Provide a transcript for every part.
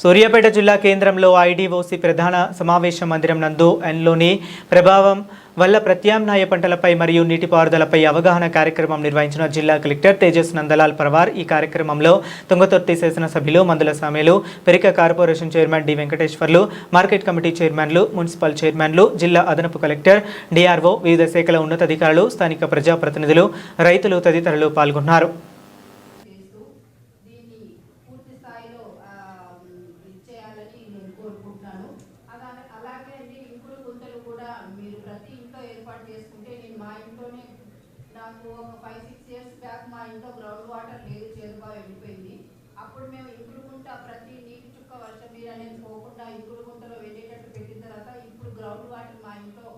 సూర్యాపేట జిల్లా కేంద్రంలో ఐడీఓసీ ప్రధాన సమావేశ మందిరం నందు ఎన్లోని ప్రభావం వల్ల ప్రత్యామ్నాయ పంటలపై మరియు నీటిపారుదలపై అవగాహన కార్యక్రమం నిర్వహించిన జిల్లా కలెక్టర్ తేజస్ నందలాల్ పర్వార్. ఈ కార్యక్రమంలో తుంగతుర్తి శాసనసభ్యులు Mandula Samelu, Perika corporation chairman D Venkateswarlu, market committee చైర్మన్లు, మున్సిపల్ చైర్మన్లు, జిల్లా అదనపు కలెక్టర్, డిఆర్ఓ, వివిధ శాఖల ఉన్నతాధికారులు, స్థానిక ప్రజాప్రతినిధులు, రైతులు తదితరులు పాల్గొన్నారు. నాకు ఒక 5-6 ఇయర్స్ బ్యాక్ మా ఇంట్లో గ్రౌండ్ వాటర్ లేదు, చేరుగా వెళ్ళిపోయింది. అప్పుడు మేము ఇంకుడు గుంట ప్రతి నీటి చుక్క వర్షం నీరు అనేది పోకుండా ఇంకుడు గుంటలో వెళ్ళేటట్టు పెట్టిన తర్వాత ఇప్పుడు గ్రౌండ్ వాటర్ మా ఇంట్లో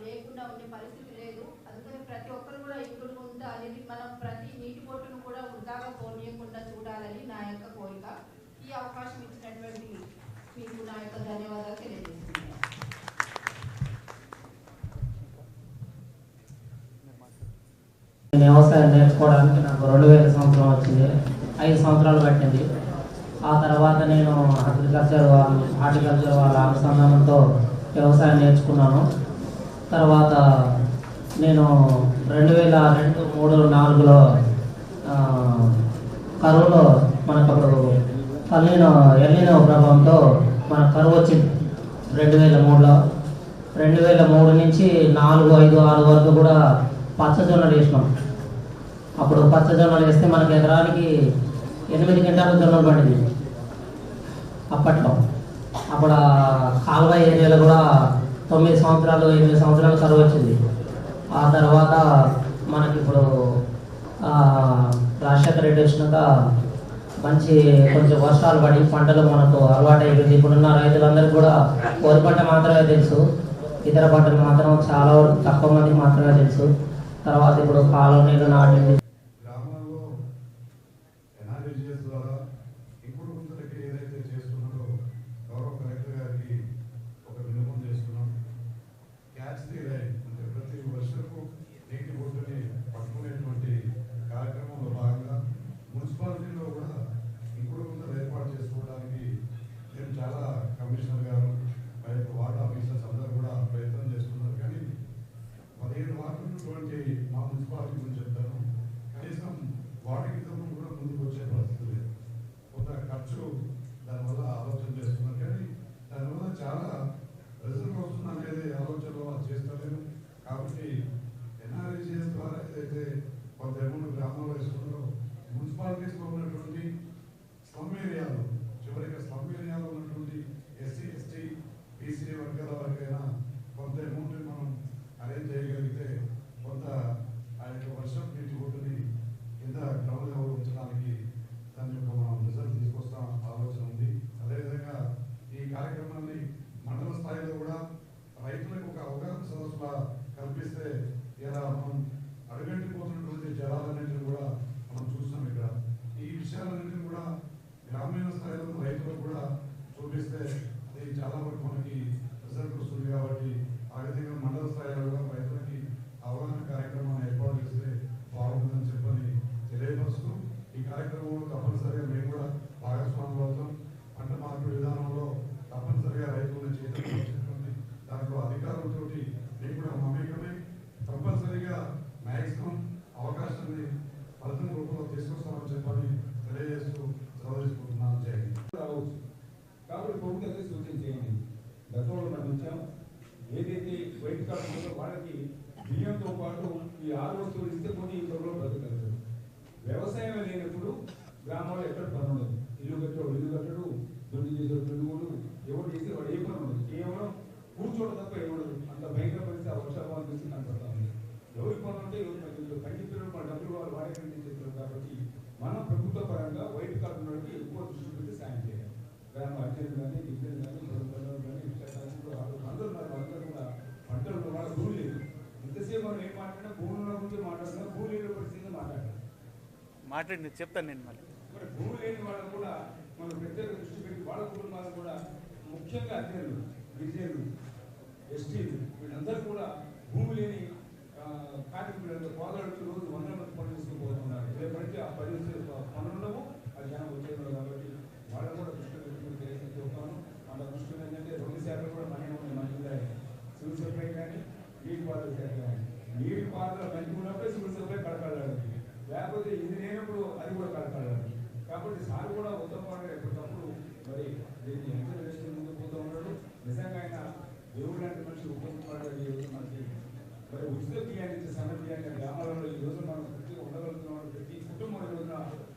లేకుండా ఉండే పరిస్థితి లేదు. అందుకని ప్రతి ఒక్కరు కూడా ఇంకుడు గుంట అనేది మనం ప్రతి నీటి బొట్టును కూడా వృధాగా పోనీయకుండా చూడాలని నా యొక్క కోరిక. ఈ అవకాశం ఇచ్చినటువంటి మీకు నా యొక్క ధన్యవాదాలు తెలియజేస్తున్నాను. వ్యవసాయం నేర్చుకోవడానికి నాకు 2000 సంవత్సరం వచ్చింది. 5 సంవత్సరాలు పట్టింది. ఆ తర్వాత నేను హార్టికల్చర్ వాళ్ళ అనుసంధానంతో వ్యవసాయం నేర్చుకున్నాను. తర్వాత నేను 2002, 2003, 2004లో కరువులో మనకు అప్పుడు ఎల్లినో ప్రభావంతో మనకు కరువు వచ్చింది 2003లో. 2003 నుంచి 4, 5, 6 వరకు కూడా పచ్చజొన్నలు వేసినాం. అప్పుడు పచ్చజొన్నలు వేస్తే మనకి ఎకరానికి 8 క్వింటాల జొన్నలు పండింది అప్పట్లో. అప్పుడు కాలువ ఏరియాలో కూడా 9 సంవత్సరాలు 8 సంవత్సరాలు కరువు వచ్చింది. ఆ తర్వాత మనకి ఇప్పుడు రాజశేఖర రెడ్డి వచ్చినాక కొంచెం వర్షాలు పడి పంటలు మనకు అలవాటు అయిపోయింది. ఇప్పుడున్న రైతులందరికీ కూడా వరి పంట మాత్రమే తెలుసు, ఇతర పంటలు మాత్రం చాలా తక్కువ మందికి మాత్రమే తెలుసు. తర్వాత ఇప్పుడు కాలువ నీళ్ళు నాటింది. గ్రామాల్లో ఎన్ఆర్జీఎస్ ద్వారా ఇంకుడు గుంతలకి ఏదైతే చేస్తున్నారో గౌరవ కలెక్టర్ గారికి ఒక విన్నపం చేస్తున్నాం. క్యాచ్ ది రైన్ అంటే ప్రతి వర్షపు నీటి బొట్టుని పట్టుకునేటువంటి కార్యక్రమంలో భాగంగా మున్సిపాలిటీలో కూడా ఇంకుడు గుంతలు ఏర్పాటు చేసుకోవడానికి మేము చాలా కమిషనర్ గారు వార్డ్ ఆఫీసర్స్ అందరూ కూడా ప్రయత్నం చేస్తున్నారు. కానీ 15 వార్డులు ఉన్నటువంటి మా మున్సిపాలిటీ గురించి చెప్తాను. కనీసం వాటికి కూడా ముందుకు వచ్చే పరిస్థితి లేదు. కొంత ఖర్చు దానివల్ల ఆలోచన చేస్తున్నారు, కానీ దానివల్ల చాలా రిజల్ట్ వస్తుంది అనేది ఆలోచనలో చేస్తలేదు. కాబట్టి ఎన్ఆర్జీఎస్ ద్వారా ఏదైతే కొంత అమౌంట్ గ్రామంలో వేస్తున్నారో మున్సిపాలిటీస్లో ఉన్నటువంటి స్లమ్ ఏరియాలో, చివరిగా స్లమ్ ఏరియాలో ఉన్నటువంటి ఎస్సీ, ఎస్టీ, బీసీ వర్గాల వరకైనా కొంత అమౌంట్ మనం అరేంజ్ చేయగలిగితే కొంత ఆ యొక్క వర్షం నీటి బొట్టుని కింద గ్రౌండ్ లెవెల్ ఉంచడానికి దాని యొక్క మనం రిజల్ట్ తీసుకొస్తాం ఆలోచన ఉంది. అదేవిధంగా ఈ కార్యక్రమాన్ని మండల స్థాయిలో కూడా రైతులకు ఒక అవగాహన సదస్సులా కల్పిస్తే ఇలా మనం అడుగంటిపోతున్నటువంటి జలాలన్నింటినీ కూడా మనం చూస్తాం. ఇక్కడ ఈ విషయాలన్నింటినీ కూడా గ్రామీణ స్థాయిలో రైతులకు కూడా చూపిస్తే అది చాలా వరకు మనకి రిజల్ట్ వస్తుంది. కాబట్టి ఆ విధంగా మండల స్థాయిలో కూడా రైతులకి అవగాహన కార్యక్రమాన్ని ఏర్పాటు చేస్తే బాగుంటుందని చెప్పని తెలియపరుస్తూ ఈ కార్యక్రమంలో తప్పనిసరిగా మేము కూడా భాగస్వాములు అవుతాం. పంట మార్పిడి విధానంలో తప్పనిసరిగా రైతులను చేతులు దాంట్లో అధికారులతోటి మేము కూడా మమేకమై తప్పనిసరిగా మ్యాక్సిమం అవకాశాన్ని ఫలితం రూపంలో తీసుకొస్తామని చెప్పని తెలియజేస్తూ సెలవుకుంటున్నాను. రావచ్చు కాబట్టి ప్రభుత్వం సూచన చేయండి. గతంలో మనం ఉంచాం ఏదైతే వైట్ కార్డు ఉందో వాళ్ళకి బియ్యంతో పాటు ఈ 6 వస్తువులు ఇస్తే కొన్ని ఈ ప్రభుత్వం బతకగలుగుతారు. వ్యవసాయం లేనప్పుడు గ్రామాల్లో ఎక్కడ పని ఉండదు. ఇల్లు కట్టడు, దొడ్డు చేసే దొడ్డుగూడు ఎవరు చేసి వాడు ఏ పని ఉండదు. కేవలం కూర్చోవడం తప్ప ఏమడదు. అంత భయంకర పరిస్థితి ఆ వర్షాభావం చూసి కనపడతా ఉంది. ఎవరి పనులు ఉంటే ఎవరు కంటిపిల్లలు మన డబ్బులు వాళ్ళు వాడేకండి చేస్తారు. కాబట్టి మనం ప్రభుత్వ పరంగా వైట్ కార్డు ఉన్నవాడికి ఎక్కువ దృష్టి పెట్టి సాయం చేయాలి. గ్రామ అధ్యయనం కానీ గిద్దెలు కానీ ప్రభుత్వాలు కానీ అందరూ కూడా పంటలు వాళ్ళ భూమి లేదు. ఇంతసేపు మనం ఏం మాట్లాడినా భూముల గురించి మాట్లాడుతున్నా, భూమి లేని పరిస్థితి మాట్లాడి చెప్తాను నేను మళ్ళీ. మరి భూమి లేని వాళ్ళకు కూడా మనం ప్రత్యేక దృష్టి పెట్టి వాళ్ళ కుటుంబాలు కూడా ముఖ్యంగా అధ్యయనులు, గిరిజనులు, ఎస్టీలు వీళ్ళందరూ కూడా భూమి లేని కార్మికులు పోరాడుతూ రోజు 100 మంది పని చేసుకుని పోతున్నారు. రేపటికి ఆ 10 పనులు ఉండవు, అది జనం వచ్చేది. కాబట్టి వాళ్ళని కూడా దృష్టిలో పెట్టుకుని చేసి చెప్తాను. మన దృష్టిలో ఏంటంటే 2 శాఖలు కూడా మనమే ఉన్నాయి. మన సివిల్ సప్లై కానీ నీటిపారుదల శాఖ కానీ. నీటిపారుదల మంచిగా ఉన్నప్పుడే సివిల్ సప్లై కడకాడాలి, లేకపోతే ఇది లేనప్పుడు అది కూడా కడకాడాలి. కాబట్టి సార్ కూడా ఉత్తమవాడు ఎప్పటికప్పుడు మరి దీన్ని ఎంకరేజ్ చేస్తూ ముందుకు పోతూ ఉన్నాడు. నిజంగా ఆయన దేవుడు లాంటి మనిషి ఉత్తమవాడు. ఈ రోజు మనకి మరి ఉచిత బియ్యాన్ని సన్న బియ్యాన్ని గ్రామాలలో ఈ రోజు మనం ప్రతి ఉండగలుగుతున్నాం. ప్రతి కుటుంబం ఈ రోజున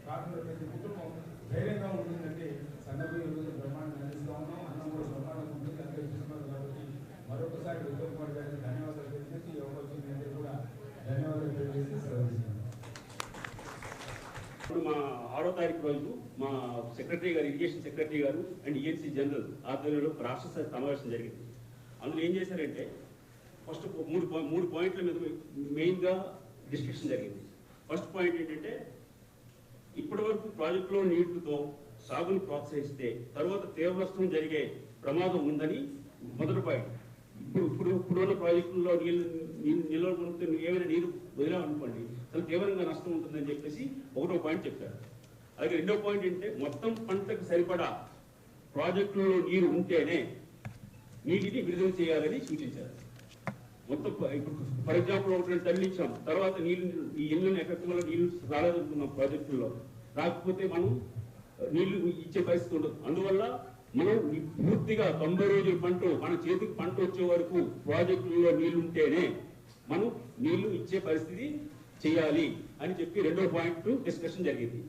కాకుండా ప్రతి కుటుంబం ధైర్యంగా ఉంటుందంటే సన్న బియ్యం రోజు బ్రహ్మాండంగా అందిస్తూ ఉన్నాం. అన్నం కూడా బ్రహ్మాండంగా ఉంటుంది. అంతే చూస్తున్నారు. కాబట్టి మరొకసారి ఉత్తమవాడు గారికి ధన్యవాదాలు తెలియజేసి ఈ అవకాశం ఏంటంటే కూడా ధన్యవాదాలు తెలియజేసి సెలవు. ఇప్పుడు మా 6వ తారీఖు రోజు మా సెక్రటరీ గారు, ఇరిగేషన్ సెక్రటరీ గారు అండ్ ఈఎన్సీ జనరల్ ఆధ్వర్యంలో రాష్ట్ర స్థాయి సమావేశం జరిగింది. అందులో ఏం చేశారంటే ఫస్ట్ మూడు పాయింట్ల మీద మెయిన్గా డిస్కషన్ జరిగింది. ఫస్ట్ పాయింట్ ఏంటంటే ఇప్పటి వరకు ప్రాజెక్టులో నీటితో సాగును ప్రోత్సహిస్తే తర్వాత తీవ్ర నష్టం జరిగే ప్రమాదం ఉందని మొదటి పాయింట్. ఇప్పుడున్న ప్రాజెక్టుల్లో నిల్వ ఉంటే ఏమైనా నీరు వదిలామనుకోండి చాలా తీవ్రంగా నష్టం ఉంటుందని చెప్పేసి 1వ పాయింట్ చెప్పారు. అలాగే 2వ పాయింట్ ఏంటంటే మొత్తం పంటకు సరిపడా ప్రాజెక్టులలో నీరు ఉంటేనే నీటిని విడుదల చేయాలని సూచించారు. మొత్తం ఇప్పుడు ఫర్ ఎగ్జాంపుల్ 1-2 టన్నులు ఇచ్చాం, తర్వాత నీళ్ళు ఈ ఎన్నో ఎఫెక్ట్ వల్ల నీళ్లు రాలేదనుకున్నాం ప్రాజెక్టుల్లో, రాకపోతే మనం నీళ్లు ఇచ్చే పరిస్థితి ఉండదు. అందువల్ల మనం పూర్తిగా 90 రోజుల పంట మన చేతికి పంట వచ్చే వరకు ప్రాజెక్టుల్లో నీళ్లు ఉంటేనే మనం నీళ్లు ఇచ్చే పరిస్థితి చేయాలి అని చెప్పి 2వ పాయింట్ డిస్కషన్ జరిగింది.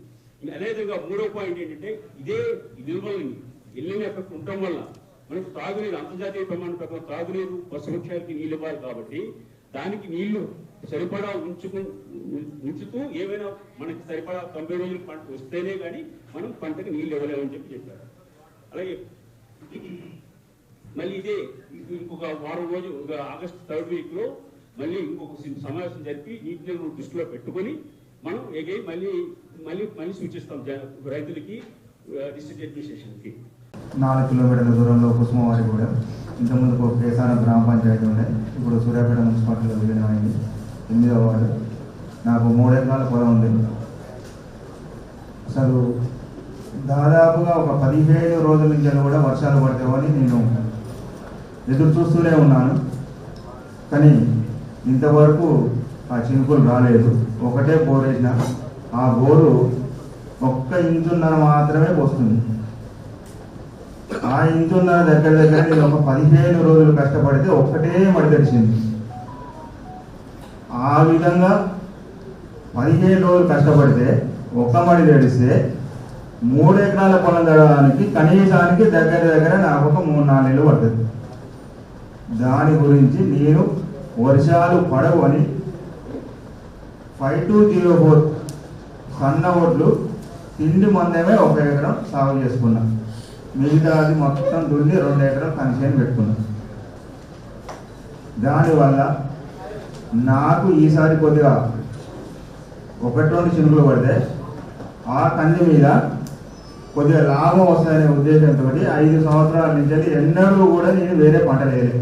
అదేవిధంగా 3వ పాయింట్ ఏంటంటే ఇదే నిల్వలని ఎల్లిన ఎఫెక్ట్ ఉండటం వల్ల మనకు తాగునీరు అంతర్జాతీయ ప్రమాణం ప్రకారం తాగునీరు పశుపక్షాలకి నీళ్ళు ఇవ్వాలి. కాబట్టి దానికి నీళ్లు సరిపడా ఉంచుతూ ఏమైనా మనకి సరిపడా 90 రోజులు పంట వస్తేనే కానీ మనం పంటకి నీళ్ళు ఇవ్వలేమని చెప్పారు. అలాగే మళ్ళీ ఇదే ఇంకొక వారం రోజు ఆగస్టు 3rd వీక్లో మళ్ళీ ఇంకొక సమావేశం జరిపి నీటిని దృష్టిలో పెట్టుకొని మనం మళ్ళీ సూచిస్తాం రైతులకి, డిస్ట్రిక్ట్ అడ్మినిస్ట్రేషన్కి. 4 కిలోమీటర్ల దూరంలో కుసుమవారిగూడెం, ఇంతకుముందుకు కేసారం గ్రామ పంచాయతీ ఉండే, ఇప్పుడు సూర్యాపేట మున్సిపాలిటీలో విలీనమైంది. 8వ వార్డు. నాకు 3 ఎకరాల పొలం ఉంది. అసలు దాదాపుగా ఒక 15 రోజుల నుంచి కూడా వర్షాలు పడతామని నేను ఎదురు చూస్తూనే ఉన్నాను. కానీ ఇంతవరకు ఆ చినుకులు రాలేదు. ఒకటే బోర్ వేసిన, ఆ బోరు 1 ఇంచున్నర మాత్రమే పోస్తుంది. ఆ ఇంచున్నర దగ్గర నేను ఒక 15 రోజులు కష్టపడితే ఒక్కటే మడి తెరిచింది. ఆ విధంగా 15 రోజులు కష్టపడితే ఒక్క మడి తెరిస్తే 3 ఎకరాల పొలం తడవడానికి కనీసానికి దగ్గర నాకు ఒక 3-4 నెలలు పడుతుంది. దాని గురించి నేను వర్షాలు పడవు అని 5204 సన్న ఒడ్లు తిండి మందమే 1 ఎకరం సాగు చేసుకున్నా. మిగతా అది మొత్తం దున్ని 2 ఎకరాలు కన్సేషన్ పెట్టుకున్నా. దానివల్ల నాకు ఈసారి కొద్దిగా 1-2 చినుకులు పడితే ఆ కంది మీద కొద్దిగా లాభం వస్తాయనే ఉద్దేశంతో 5 సంవత్సరాల నుంచి ఎన్నడూ కూడా నేను వేరే పంట వేయలేదు.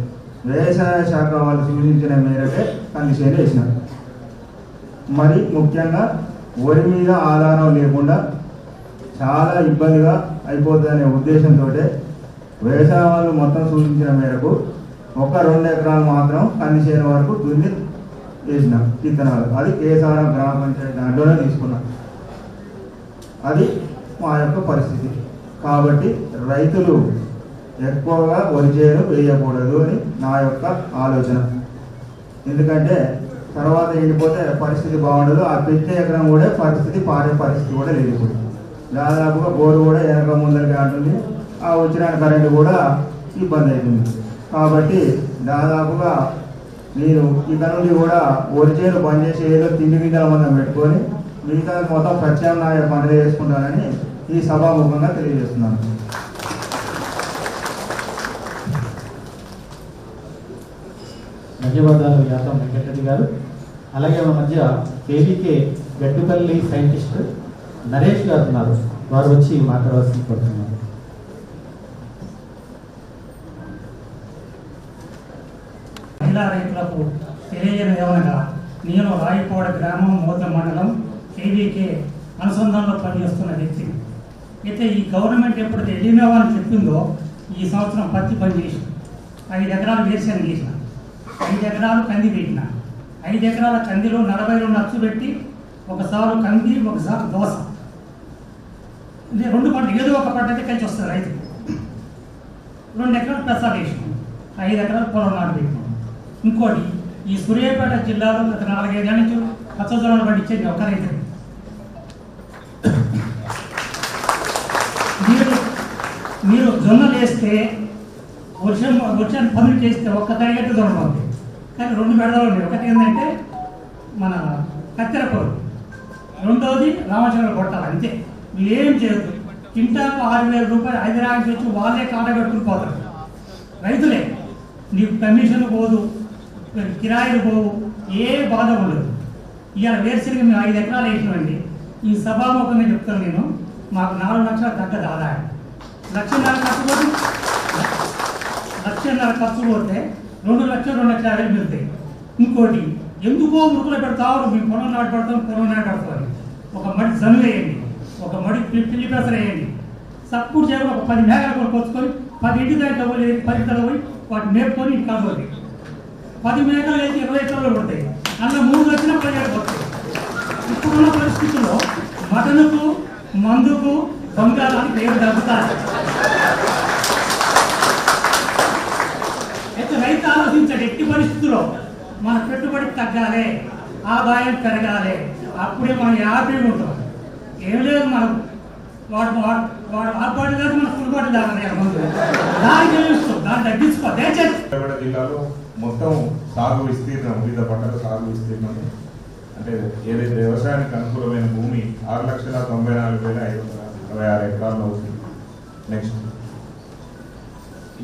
వ్యవసాయ శాఖ వాళ్ళు సూచించిన మేరకే కందిసేను వేసిన. మరి ముఖ్యంగా వరి మీద ఆధారం లేకుండా చాలా ఇబ్బందిగా అయిపోతుందనే ఉద్దేశంతో వ్యవసాయ వాళ్ళు మొత్తం సూచించిన మేరకు 1-2 ఎకరాలు మాత్రం కందిసేను వరకు దున్ని వేసిన విత్తనాలు. అది కేసారం గ్రామ పంచాయతీ దాంట్లోనే తీసుకున్నాం. అది మా యొక్క పరిస్థితి. కాబట్టి రైతులు ఎక్కువగా వరి చేను వేయకూడదు అని నా యొక్క ఆలోచన. ఎందుకంటే తర్వాత ఎండిపోతే పరిస్థితి బాగుండదు. ఆ పెట్టే ఎకరం కూడా పరిస్థితి పారే పరిస్థితి కూడా లేదు. ఇప్పుడు దాదాపుగా బోరు కూడా వెనక ముందరికి అంటుంది. ఆ వచ్చిన కరెంటు కూడా ఇబ్బంది అవుతుంది. కాబట్టి దాదాపుగా నేను ఇక నుండి కూడా వరి చేను బంద్ చేసి ఏదో తిండి గింజల మందం పెట్టుకొని మిగతా మొత్తం ప్రత్యామ్నాయ పంటలు వేసుకుంటానని ఈ సభాముఖంగా తెలియజేస్తున్నాను. ధన్యవాదాలు యాదవ్ వెంకటరెడ్డి గారు. అలాగే మన మధ్య కేవీకే గట్టుపల్లి సైంటిస్ట్ నరేష్ గారు ఉన్నారు. వారు వచ్చి మాట్లాడవలసింది కోరుతున్నారు. మహిళా రైతులకు తెలియజేయడం ఏమనగా, నేను రాయిపోడ గ్రామం మోత మండలం కేవీకే అనుసంధానంలో పనిచేస్తున్న వ్యక్తి. అయితే ఈ గవర్నమెంట్ ఎప్పుడైతే ఎలినోవా అని చెప్పిందో ఈ సంవత్సరం పత్తి పని చేసిన 5 ఎకరాలు వేరుశనగ చేసిన 5 ఎకరాలు కంది పెట్టిన 5 ఎకరాల కందిలో 42 నచ్చు పెట్టి ఒకసారి కంది ఒకసారి దోస అంటే 2 పంటలు ఏదో ఒక పంట అయితే కలిసి వస్తుంది రైతుకు. 2 ఎకరాలు పెసా వేసినాం 5 ఎకరాలు పొలం నాటు పెట్టినాం. ఇంకోటి ఈ సూర్యాపేట జిల్లాలో గత 4-5 ఏళ్ళ నుంచి పచ్చజొన్నలు పండించేది ఒక రైతు. మీరు జొన్నలు వేస్తే వర్షాన్ని పనులు చేస్తే ఒక్క తరగతి జొన్న ఉంది, కానీ 2 బెడదలు ఉన్నాయి. ఒకటి ఏంటంటే మన కత్తెర పొరు, రెండవది రామచంద్ర కొట్టాలి. అంతే, మీరు ఏం చేయొద్దు. కింటాకు 6,000 రూపాయలు హైదరాబాద్ వచ్చి వాళ్ళే కాట పెట్టుకుని పోతారు రైతులే. నీకు కమిషన్ పోదు, కిరాయిలు పోవు, ఏ బాధ ఉండదు. ఇవాళ వేరుశనగ మేము 5 ఎకరాలు వేసినామండి. ఈ సభాముఖంగా చెప్తాను నేను, మాకు 4 లక్షల తగ్గదు ఆదాయం. 1,50,000 ఖర్చు పోతే 2,00,000 మిగులుతాయి. ఇంకోటి ఎందుకో మురుకులు పెడతావు, మేము పొలం నాటు పెడతాం అని ఒక మడి జనులు వేయండి, ఒక మడి పిల్లి పెసలు వేయండి. సప్పుడు చేయకుండా ఒక 10 మేకలు కొనుక్కొచ్చుకొని 10 ఇంటి దగ్గర పోయి 10 ఇతరులు పోయి వాటిని మేపుకొని ఇంటి కాదు. 10 మేకలు వేసి 20 ఎకరాలు పడతాయి. అందులో 3 వచ్చినా 17 పడతాయి. ఇప్పుడున్న పరిస్థితుల్లో మటనుకు మందుకు బంగారానికి పేరు తగ్గుతారు. అయితే రైతు ఆలోచించాడు, ఎట్టి పరిస్థితుల్లో మన పెట్టుబడి తగ్గాలి, ఆదాయం పెరగాలి, అప్పుడే మనం హ్యాపీగా ఉంటాం. ఏం లేదు, మనం వాడు ఆపాటు కాదు, మన ఫుల్ బాడీ తాగాలి. ముందు దానికి తెలుస్తుంది, దాన్ని తగ్గించుకో దయచేసి. జిల్లాలో మొత్తం సాగు విస్తీర్ణం, వివిధ పంటల సాగు విస్తీర్ణం అంటే ఏదైతే వ్యవసాయానికి అనుకూలమైన భూమి 6,94,526 ఎకరాల్లో అవుతుంది. నెక్స్ట్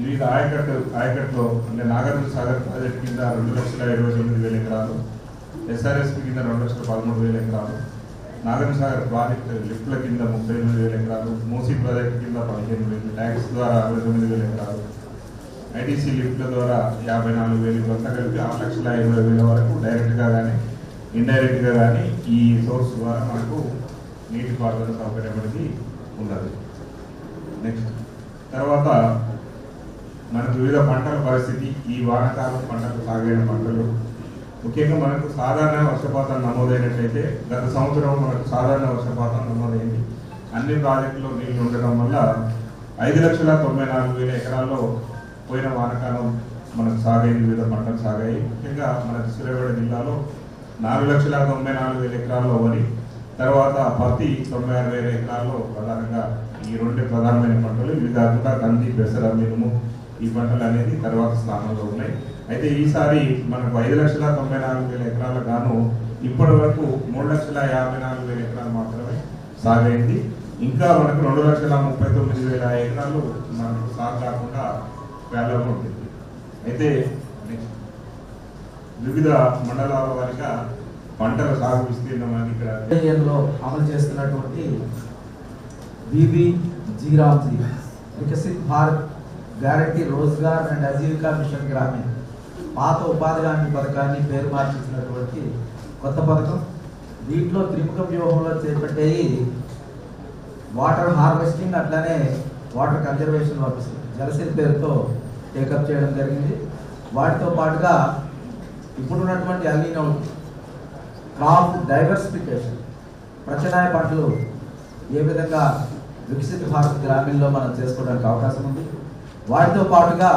వివిధ ఆయకట్లో అంటే నాగార్జున సాగర్ ప్రాజెక్ట్ కింద 2,29,000 ఎకరాలు, ఎస్ఆర్ఎస్పి కింద 2,13,000 ఎకరాలు, నాగార్జున సాగర్ ప్రాజెక్ట్ లిఫ్ట్ల కింద 38,000 ఎకరాలు, మూసీ ప్రాజెక్ట్ కింద 15,000, ట్యాక్స్ ద్వారా 69,000 ఎకరాలు, ఐటీసీ లిఫ్ట్ల ద్వారా 54,000, ఇవంతా కలిపి 6,50,000 వరకు డైరెక్ట్గా కానీ ఇండైరెక్ట్గా కానీ ఈ సోర్స్ ద్వారా మనకు నీటిపారుదల సౌకర్యం అనేది ఉన్నది. నెక్స్ట్ తర్వాత మనకు వివిధ పంటల పరిస్థితి, ఈ వానాకాలం పంటలు సాగైన పంటలు ముఖ్యంగా మనకు సాధారణ వర్షపాతం నమోదైనట్లయితే గత సంవత్సరం మనకు సాధారణ వర్షపాతం నమోదైంది. అన్ని ప్రాజెక్టులో నీళ్లు ఉండడం వల్ల 5,94,000 ఎకరాల్లో పోయిన వానాకాలం మనకు సాగైంది, వివిధ పంటలు సాగాయి. ముఖ్యంగా మన సూర్యాపేట జిల్లాలో 4,94,000 ఎకరాల్లో వరి, తర్వాత పత్తి 96,000 ఎకరాల్లో ప్రధానంగా ఈ 2 ప్రధానమైన పంటలు. ఇవి కాకుండా కంది, పెసర, మినుము ఈ పంటలు అనేది తర్వాత స్థానంలో ఉన్నాయి. అయితే ఈసారి మనకు 5,94,000 ఎకరాల గాను ఇప్పటి వరకు 3,54,000 ఎకరాలు మాత్రమే సాగైంది. ఇంకా మనకు 2,39,000 ఎకరాలు మనకు సాగు కాకుండా వేలలో ఉంటుంది. అయితే వివిధ మండలాల వారిగా పంటల సాగు విస్తీర్ణం అని ఇక్కడ అమలు చేస్తున్నటువంటి BBG Viksit Bharat guarantee Rozgar and Ajeevika mission Gramin పాత ఉపాధి హామీ పథకాన్ని పేరు మార్చినటువంటి కొత్త పథకం. వీటిలో త్రిముఖ వ్యూహంలో చేపట్టేవి వాటర్ హార్వెస్టింగ్, అట్లానే వాటర్ కన్జర్వేషన్ వర్క్స్ జలసిరి పేరుతో టేకప్ చేయడం జరిగింది. వాటితో పాటుగా ఇప్పుడున్నటువంటి ఎల్నినో క్రాప్ డైవర్సిఫికేషన్, ప్రత్యామ్నాయ పంటలు ఏ విధంగా వికసిత భారత్ గ్రామీణలో మనం చేసుకోవడానికి అవకాశం ఉంది. వాటితో పాటుగా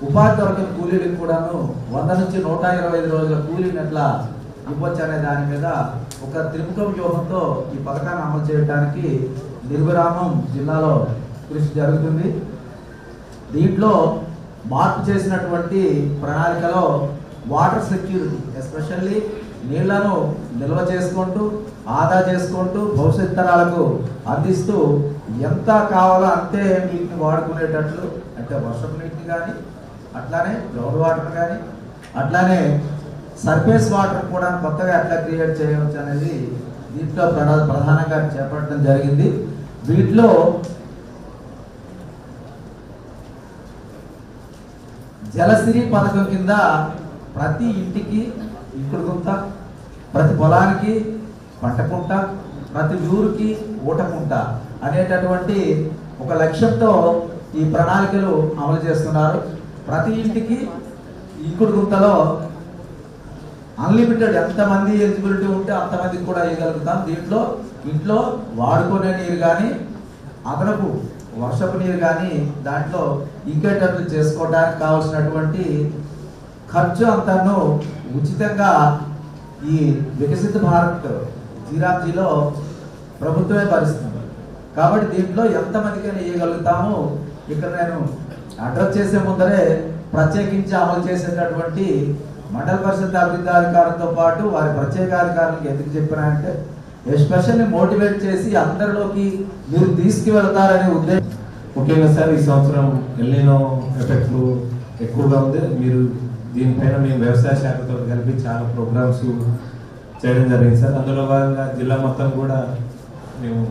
ఉపాధి దొరకని కూలీలకు కూడాను 100 నుంచి 125 రోజుల కూలీని ఎట్లా ఇవ్వచ్చు అనే దాని మీద ఒక త్రిముఖ వ్యూహంతో ఈ పథకాన్ని అమలు చేయడానికి నిర్విరామం జిల్లాలో కృషి జరుగుతుంది. దీంట్లో మార్పు చేసినటువంటి ప్రణాళికలో వాటర్ సెక్యూరిటీ, ఎస్పెషల్లీ నీళ్లను నిల్వ చేసుకుంటూ ఆదా చేసుకుంటూ భవిష్యత్ తరాలకు అందిస్తూ ఎంత కావాలో అంతే నీటిని వాడుకునేటట్లు, అంటే వర్షపు నీటిని కానీ అట్లానే గ్రౌండ్ వాటర్ కానీ అట్లానే సర్ఫేస్ వాటర్ కూడా కొత్తగా ఎట్లా క్రియేట్ చేయవచ్చు అనేది దీంట్లో ప్రధానంగా చేపట్టడం జరిగింది. వీటిలో జలసిరి పథకం కింద ప్రతి ఇంటికి ఇంకుడు గుంత, ప్రతి పొలానికి పంట కుంట, ప్రతి ఊరికి ఊట కుంట అనేటటువంటి ఒక లక్ష్యంతో ఈ ప్రణాళికలు అమలు చేస్తున్నారు. ప్రతి ఇంటికి ఇంకుడు గుంతలో అన్లిమిటెడ్ ఎంతమంది ఎలిజిబిలిటీ ఉంటే అంతమందికి కూడా వేయగలుగుతాం. దీంట్లో ఇంట్లో వాడుకునే నీరు కానీ అదనపు వర్షపు నీరు కానీ దాంట్లో ఇంకేటట్లు చేసుకోవడానికి కావాల్సినటువంటి ఖర్చు అంతాను ఉచితంగా ఈ వికసిత భారత్ జీరాంజీలో ప్రభుత్వమే భరిస్తుంది. కాబట్టి దీంట్లో ఎంతమందికైనా వేయగలుగుతాము. ఇక్కడ నేను అడ్రస్ చేసే ముందరే ప్రత్యేకించి అమలు చేసేటటువంటి మండల పరిషత్ అభివృద్ధి అధికారులతో పాటు వారి ప్రత్యేక అధికారులకు ఎందుకు చెప్పినాయంటే ఎస్పెషల్లీ మోటివేట్ చేసి అందరిలోకి మీరు తీసుకువెళ్తారనే ఉద్దేశం. ముఖ్యంగా సార్ ఈ సంవత్సరం ఎల్నినో ఎఫెక్ట్లు ఎక్కువగా ఉంది. మీరు దీనిపైన మేము వ్యవసాయ శాఖతో కలిపి చాలా ప్రోగ్రామ్స్ చేయడం జరిగింది సార్. అందులో భాగంగా జిల్లా మొత్తం కూడా మేము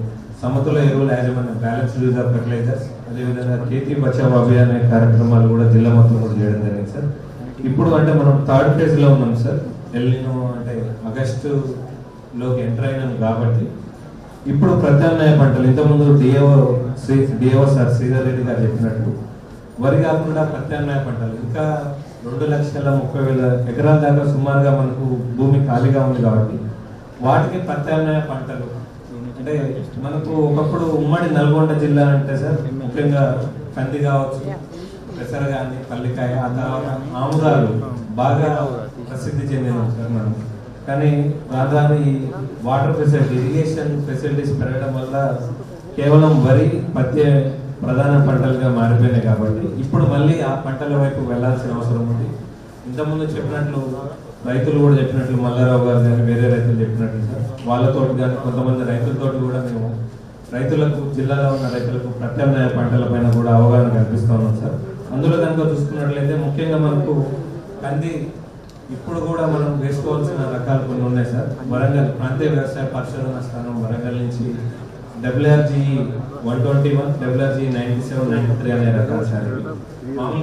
సమతుల ఎరువుల యాజమాన్యం బ్యాలెన్స్ యూజ్ ఆఫ్ ఫెర్టిలైజర్స్ అదేవిధంగా ఖేతీ బచావ్ అభియాన్ అనే కార్యక్రమాలు కూడా జిల్లా మొత్తం కూడా చేయడం జరిగింది సార్. ఇప్పుడు అంటే మనం థర్డ్ ఫేజ్లో ఉన్నాం సార్. ఎల్నినో అంటే ఆగస్టులోకి ఎంటర్ అయినాం కాబట్టి ఇప్పుడు ప్రత్యామ్నాయ పంటలు ఇంతకుముందు డిఏఓ సార్ శ్రీధర్ రెడ్డి గారు చెప్పినట్టు వరి కాకుండా ప్రత్యామ్నాయ పంటలు ఇంకా 2,30,000 ఎకరాల దాకా సుమారుగా మనకు భూమి ఖాళీగా ఉంది కాబట్టి వాటికి ప్రత్యామ్నాయ పంటలు అంటే మనకు ఒకప్పుడు ఉమ్మడి నల్గొండ జిల్లా అంటే సార్ ముఖ్యంగా కంది కావచ్చు, పెసర కానీ, పల్లికాయ, ఆ తర్వాత ఆముదాలు బాగా ప్రసిద్ధి చెందినాం సార్ మనం. కానీ రాజధాని వాటర్ ఫెసిలిటీ ఇరిగేషన్ ఫెసిలిటీస్ పెరగడం వల్ల కేవలం వరి పత్తి ప్రధాన పంటలుగా మారిపోయినాయి కాబట్టి ఇప్పుడు మళ్ళీ ఆ పంటల వైపు వెళ్లాల్సిన అవసరం ఉంది. ఇంతకుముందు చెప్పినట్లు రైతులు కూడా చెప్పినట్లు మల్లారావు గారు కానీ వేరే రైతులు చెప్పినట్లు సార్ వాళ్ళతో కానీ కొంతమంది రైతులతో కూడా మేము రైతులకు జిల్లాలో ఉన్న రైతులకు ప్రత్యామ్నాయ పంటల పైన కూడా అవగాహన కల్పిస్తూ ఉన్నాం సార్. అందులో కనుక చూసుకున్నట్లయితే ముఖ్యంగా మనకు కంది ఇప్పుడు కూడా మనం వేసుకోవాల్సిన రకాలు కొన్ని ఉన్నాయి సార్. వరంగల్ ప్రాంతీయ వ్యవసాయ పరిశోధన స్థానం వరంగల్ నుంచి WRG 121, WRG 97, 93 అనే రకాలు సార్. మామూలుగా